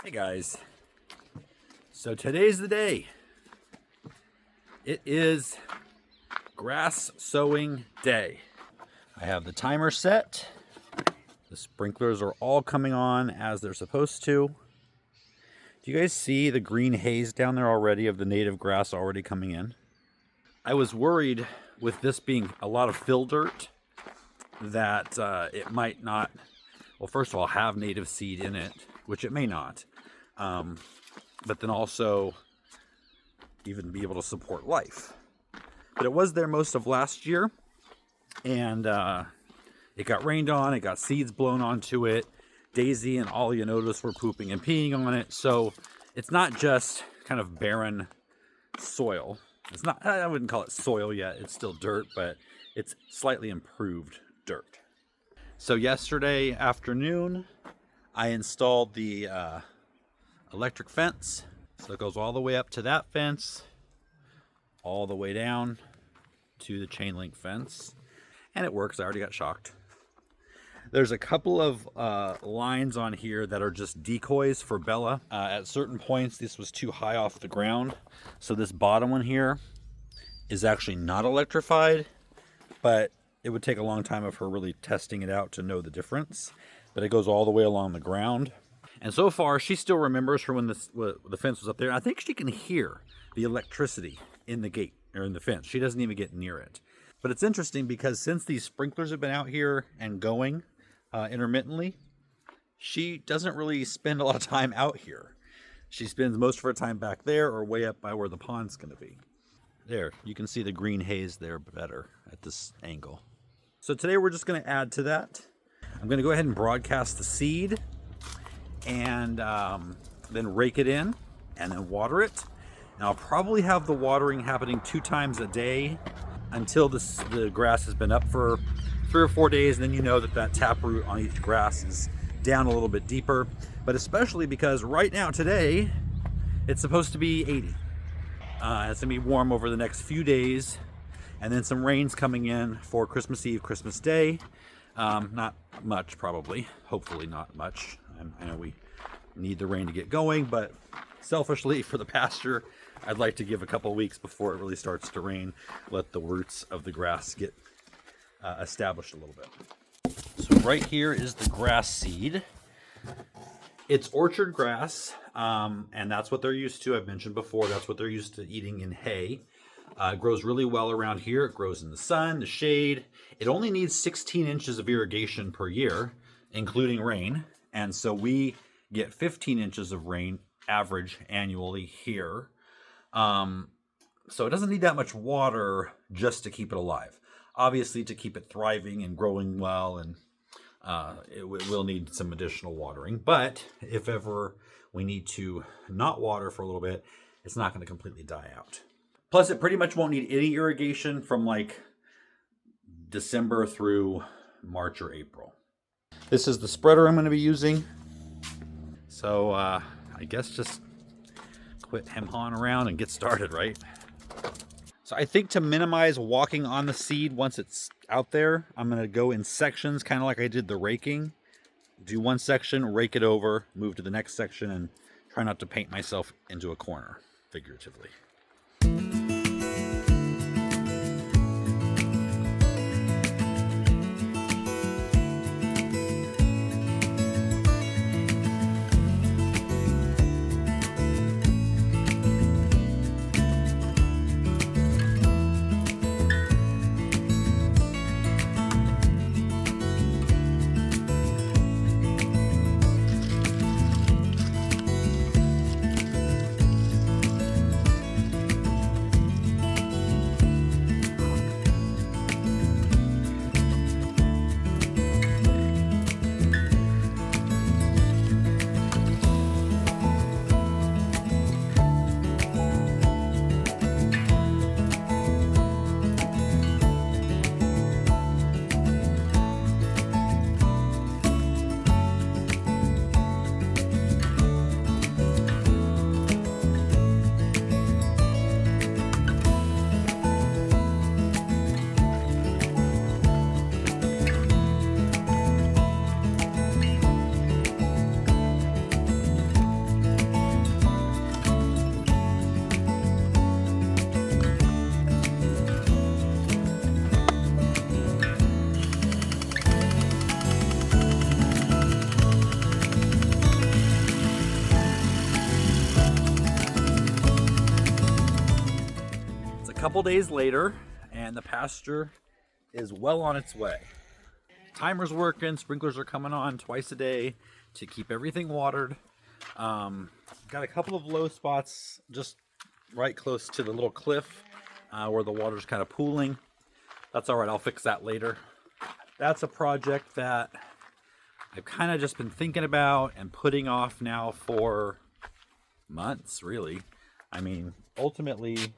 Hey guys, so today's the day. It is grass sowing day. I have the timer set. The sprinklers are all coming on as they're supposed to. Do you guys see the green haze down there already of the native grass already coming in? I was worried with this being a lot of fill dirt that it might not, well, first of all, have native seed in it, which it may not. But then also even be able to support life. But it was there most of last year, and it got rained on, it got seeds blown onto it. Daisy and all you notice were pooping and peeing on it. So it's not just kind of barren soil. It's not, I wouldn't call it soil yet, it's still dirt, but it's slightly improved dirt. So yesterday afternoon, I installed the electric fence. So it goes all the way up to that fence, all the way down to the chain link fence, and it works. I already got shocked. There's a couple of lines on here that are just decoys for Bella. At certain points, this was too high off the ground, so this bottom one here is actually not electrified, but it would take a long time of her really testing it out to know the difference. But it goes all the way along the ground. And so far, she still remembers from when the fence was up there. I think she can hear the electricity in the gate, or in the fence. She doesn't even get near it. But it's interesting because since these sprinklers have been out here and going intermittently, she doesn't really spend a lot of time out here. She spends most of her time back there or way up by where the pond's going to be. There, you can see the green haze there better at this angle. So today we're just going to add to that. I'm going to go ahead and broadcast the seed, and then rake it in and then water it. And I'll probably have the watering happening 2 times a day until the grass has been up for 3 or 4 days, and then you know that taproot on each grass is down a little bit deeper. But especially because right now today it's supposed to be 80. It's gonna be warm over the next few days, and then some rain's coming in for Christmas Eve, Christmas Day. Not much, probably. Hopefully not much. I know we need the rain to get going, but selfishly for the pasture, I'd like to give a couple weeks before it really starts to rain, let the roots of the grass get established a little bit. So right here is the grass seed. It's orchard grass, and that's what they're used to. I've mentioned before, that's what they're used to eating in hay. It grows really well around here. It grows in the sun, the shade. It only needs 16 inches of irrigation per year, including rain. And so we get 15 inches of rain average annually here. So it doesn't need that much water just to keep it alive. Obviously, to keep it thriving and growing well, and it will need some additional watering. But if ever we need to not water for a little bit, it's not going to completely die out. Plus, it pretty much won't need any irrigation from like December through March or April. This is the spreader I'm going to be using. So I guess just quit hem-hawing around and get started, right? So I think to minimize walking on the seed once it's out there, I'm going to go in sections, kind of like I did the raking. Do one section, rake it over, move to the next section, and try not to paint myself into a corner, figuratively. Couple days later, and the pasture is well on its way. Timer's working, sprinklers are coming on twice a day to keep everything watered. Got a couple of low spots just right close to the little cliff where the water's kind of pooling. That's all right, I'll fix that later. That's a project that I've kind of just been thinking about and putting off now for months, really. I mean, ultimately,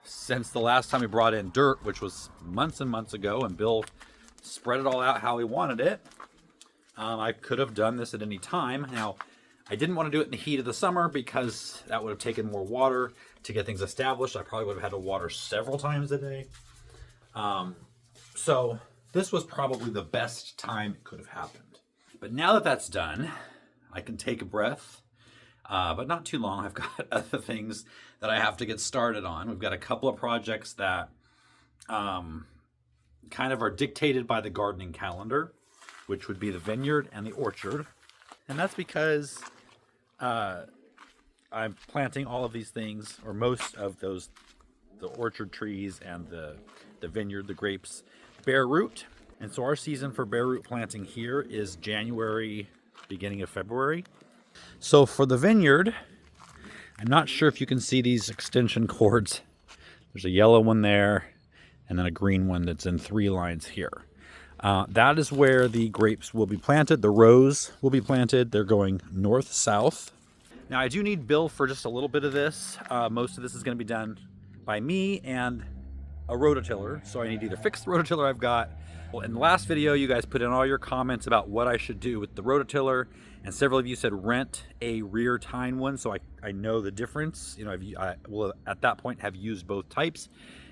since the last time we brought in dirt, which was months and months ago, and Bill spread it all out how he wanted it, I could have done this at any time. Now, I didn't want to do it in the heat of the summer because that would have taken more water to get things established. I probably would have had to water several times a day. So this was probably the best time it could have happened. But now that that's done, I can take a breath. But not too long. I've got other things that I have to get started on. We've got a couple of projects that kind of are dictated by the gardening calendar, which would be the vineyard and the orchard. And that's because I'm planting all of these things, or most of those, the orchard trees and the vineyard, the grapes, bare root. And so our season for bare root planting here is January, beginning of February. So for the vineyard, I'm not sure if you can see these extension cords. There's a yellow one there, and then a green one that's in 3 lines here. That is where the grapes will be planted. The rows will be planted. They're going north-south. Now, I do need Bill for just a little bit of this. Most of this is going to be done by me and a rototiller. So I need to either fix the rototiller I've got. Well, in the last video, you guys put in all your comments about what I should do with the rototiller. And several of you said rent a rear tine one, so I know the difference. You know, I will at that point have used both types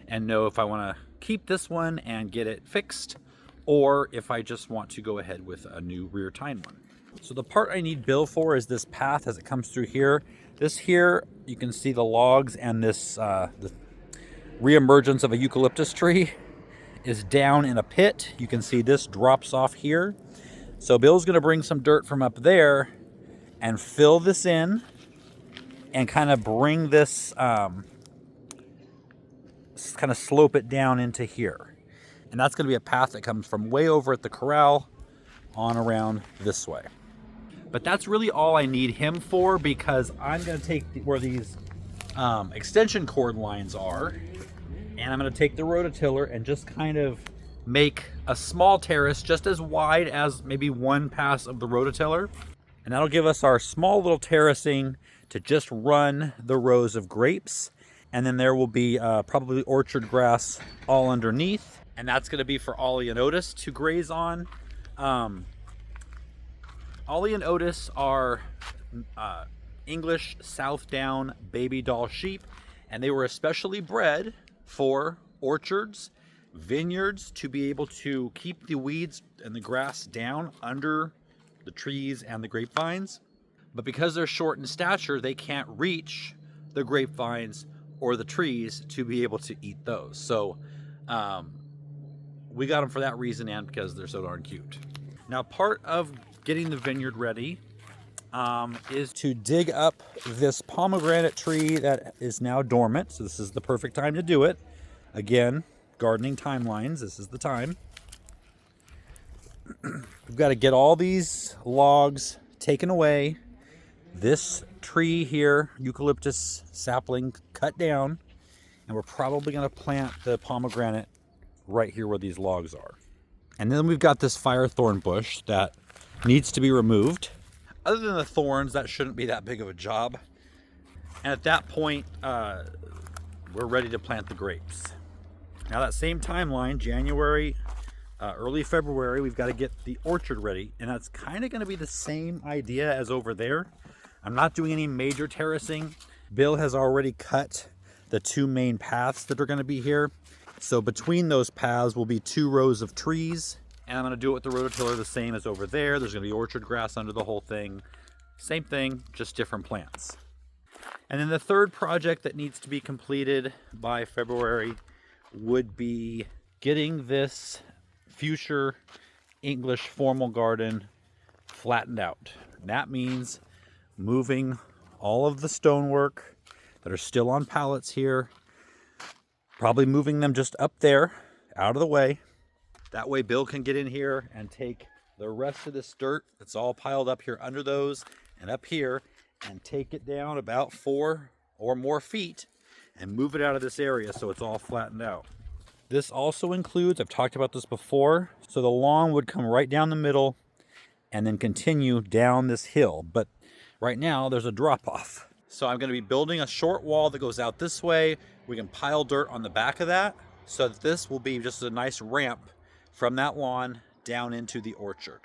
and know if I want to keep this one and get it fixed, or if I just want to go ahead with a new rear tine one. So the part I need Bill for is this path as it comes through here. This here, you can see the logs, and this the reemergence of a eucalyptus tree is down in a pit. You can see this drops off here. So Bill's going to bring some dirt from up there and fill this in and kind of bring this, kind of slope it down into here. And that's going to be a path that comes from way over at the corral on around this way. But that's really all I need him for, because I'm going to take where these extension cord lines are, and I'm going to take the rototiller and just kind of make a small terrace just as wide as maybe one pass of the rototiller. And that'll give us our small little terracing to just run the rows of grapes. And then there will be probably orchard grass all underneath. And that's going to be for Ollie and Otis to graze on. Ollie and Otis are English South Down Babydoll sheep. And they were especially bred for orchards, vineyards, to be able to keep the weeds and the grass down under the trees and the grapevines. But because they're short in stature, they can't reach the grapevines or the trees to be able to eat those. So we got them for that reason and because they're so darn cute. Now, part of getting the vineyard ready is to dig up this pomegranate tree that is now dormant. So this is the perfect time to do it. Again, gardening timelines, this is the time. We've got to get all these logs taken away. This tree here, eucalyptus sapling, cut down, and we're probably going to plant the pomegranate right here where these logs are. And then we've got this firethorn bush that needs to be removed. Other than the thorns, that shouldn't be that big of a job. And at that point, we're ready to plant the grapes. Now, that same timeline, January, early February, we've got to get the orchard ready. And that's kind of going to be the same idea as over there. I'm not doing any major terracing. Bill has already cut the 2 main paths that are going to be here. So between those paths will be 2 rows of trees. And I'm going to do it with the rototiller the same as over there. There's going to be orchard grass under the whole thing. Same thing, just different plants. And then the third project that needs to be completed by February would be getting this future English formal garden flattened out. That means moving all of the stonework that are still on pallets here, probably moving them just up there, out of the way. That way Bill can get in here and take the rest of this dirt that's all piled up here under those and up here and take it down about 4 or more feet and move it out of this area so it's all flattened out. This also includes, I've talked about this before, so the lawn would come right down the middle and then continue down this hill. But right now there's a drop off. So I'm going to be building a short wall that goes out this way. We can pile dirt on the back of that so that this will be just a nice ramp from that lawn down into the orchard.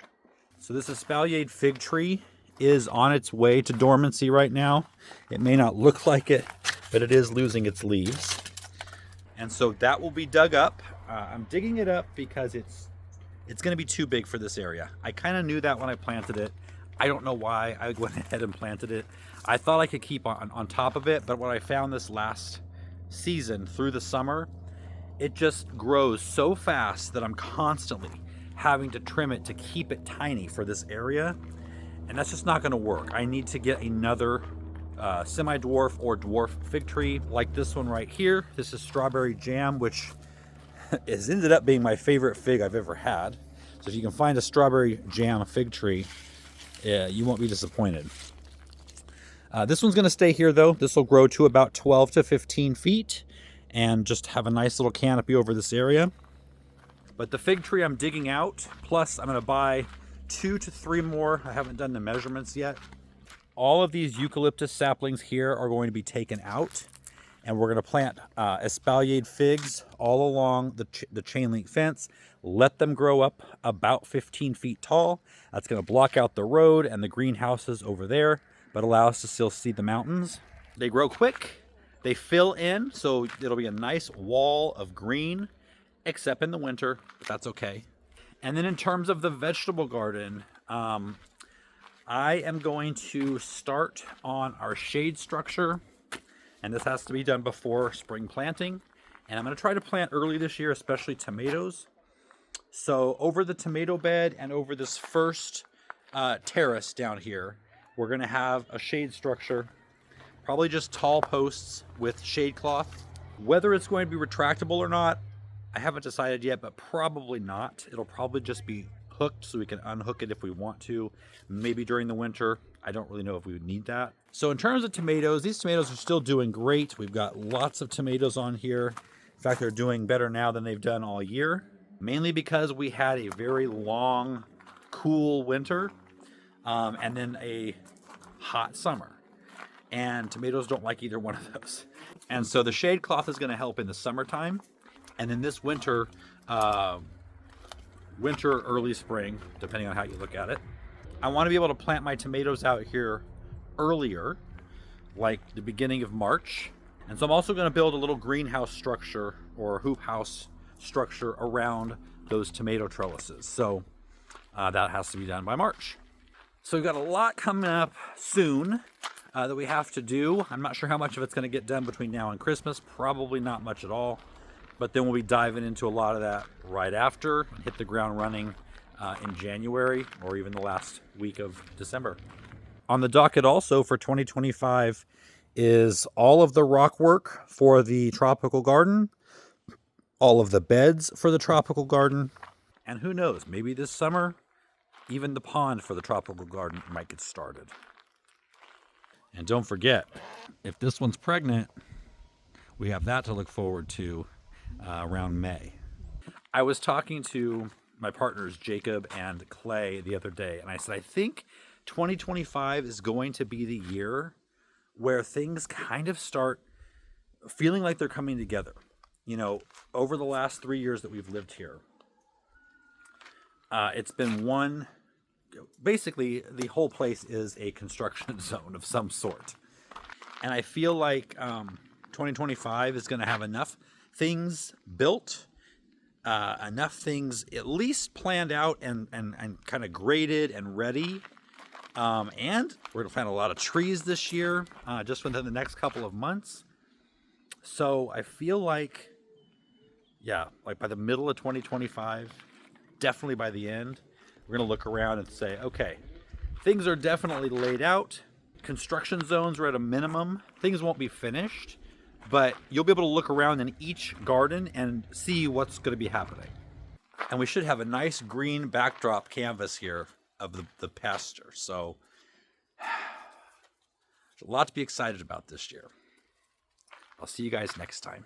So this espaliered fig tree is on its way to dormancy right now. It may not look like it, but it is losing its leaves. And so that will be dug up. I'm digging it up because it's going to be too big for this area. I kind of knew that when I planted it. I don't know why I went ahead and planted it. I thought I could keep on top of it, but when I found this last season through the summer, it just grows so fast that I'm constantly having to trim it to keep it tiny for this area. And that's just not going to work. I need to get another semi-dwarf or dwarf fig tree like this one right here. This is strawberry jam, which has ended up being my favorite fig I've ever had. So if you can find a strawberry jam fig tree, you won't be disappointed. This one's going to stay here though. This will grow to about 12 to 15 feet and just have a nice little canopy over this area. But the fig tree I'm digging out, plus I'm going to buy 2 to 3 more. I haven't done the measurements yet. All of these eucalyptus saplings here are going to be taken out, and we're going to plant espaliered figs all along the chain link fence. Let them grow up about 15 feet tall. That's going to block out the road and the greenhouses over there, but allow us to still see the mountains. They grow quick. They fill in, so it'll be a nice wall of green, except in the winter, but that's okay. And then in terms of the vegetable garden, I am going to start on our shade structure, and this has to be done before spring planting. And I'm going to try to plant early this year, especially tomatoes. So over the tomato bed and over this first terrace down here, we're going to have a shade structure, probably just tall posts with shade cloth. Whether it's going to be retractable or not, I haven't decided yet, but probably not. It'll probably just be hooked so we can unhook it if we want to, maybe during the winter. I don't really know if we would need that. So in terms of tomatoes, these tomatoes are still doing great. We've got lots of tomatoes on here. In fact, they're doing better now than they've done all year, mainly because we had a very long, cool winter and then a hot summer. And tomatoes don't like either one of those. And so the shade cloth is going to help in the summertime. And then this winter, early spring, depending on how you look at it, I want to be able to plant my tomatoes out here earlier, like the beginning of March. And so I'm also going to build a little greenhouse structure or hoop house structure around those tomato trellises. So that has to be done by March. So we've got a lot coming up soon that we have to do. I'm not sure how much of it's going to get done between now and Christmas. Probably not much at all. But then we'll be diving into a lot of that right after and hit the ground running in January or even the last week of December. On the docket also for 2025 is all of the rock work for the tropical garden, all of the beds for the tropical garden, and who knows, maybe this summer, even the pond for the tropical garden might get started. And don't forget, if this one's pregnant, we have that to look forward to around May. I was talking to my partners, Jacob and Clay, the other day, and I said, I think 2025 is going to be the year where things kind of start feeling like they're coming together. You know, over the last 3 years that we've lived here, it's been basically the whole place is a construction zone of some sort. And I feel like 2025 is going to have enough things built, enough things at least planned out and kind of graded and ready. And we're going to plant a lot of trees this year, just within the next couple of months. So I feel like, like by the middle of 2025, definitely by the end, we're going to look around and say, okay, things are definitely laid out. Construction zones are at a minimum. Things won't be finished, but you'll be able to look around in each garden and see what's going to be happening. And we should have a nice green backdrop canvas here of the pasture. So there's a lot to be excited about this year. I'll see you guys next time.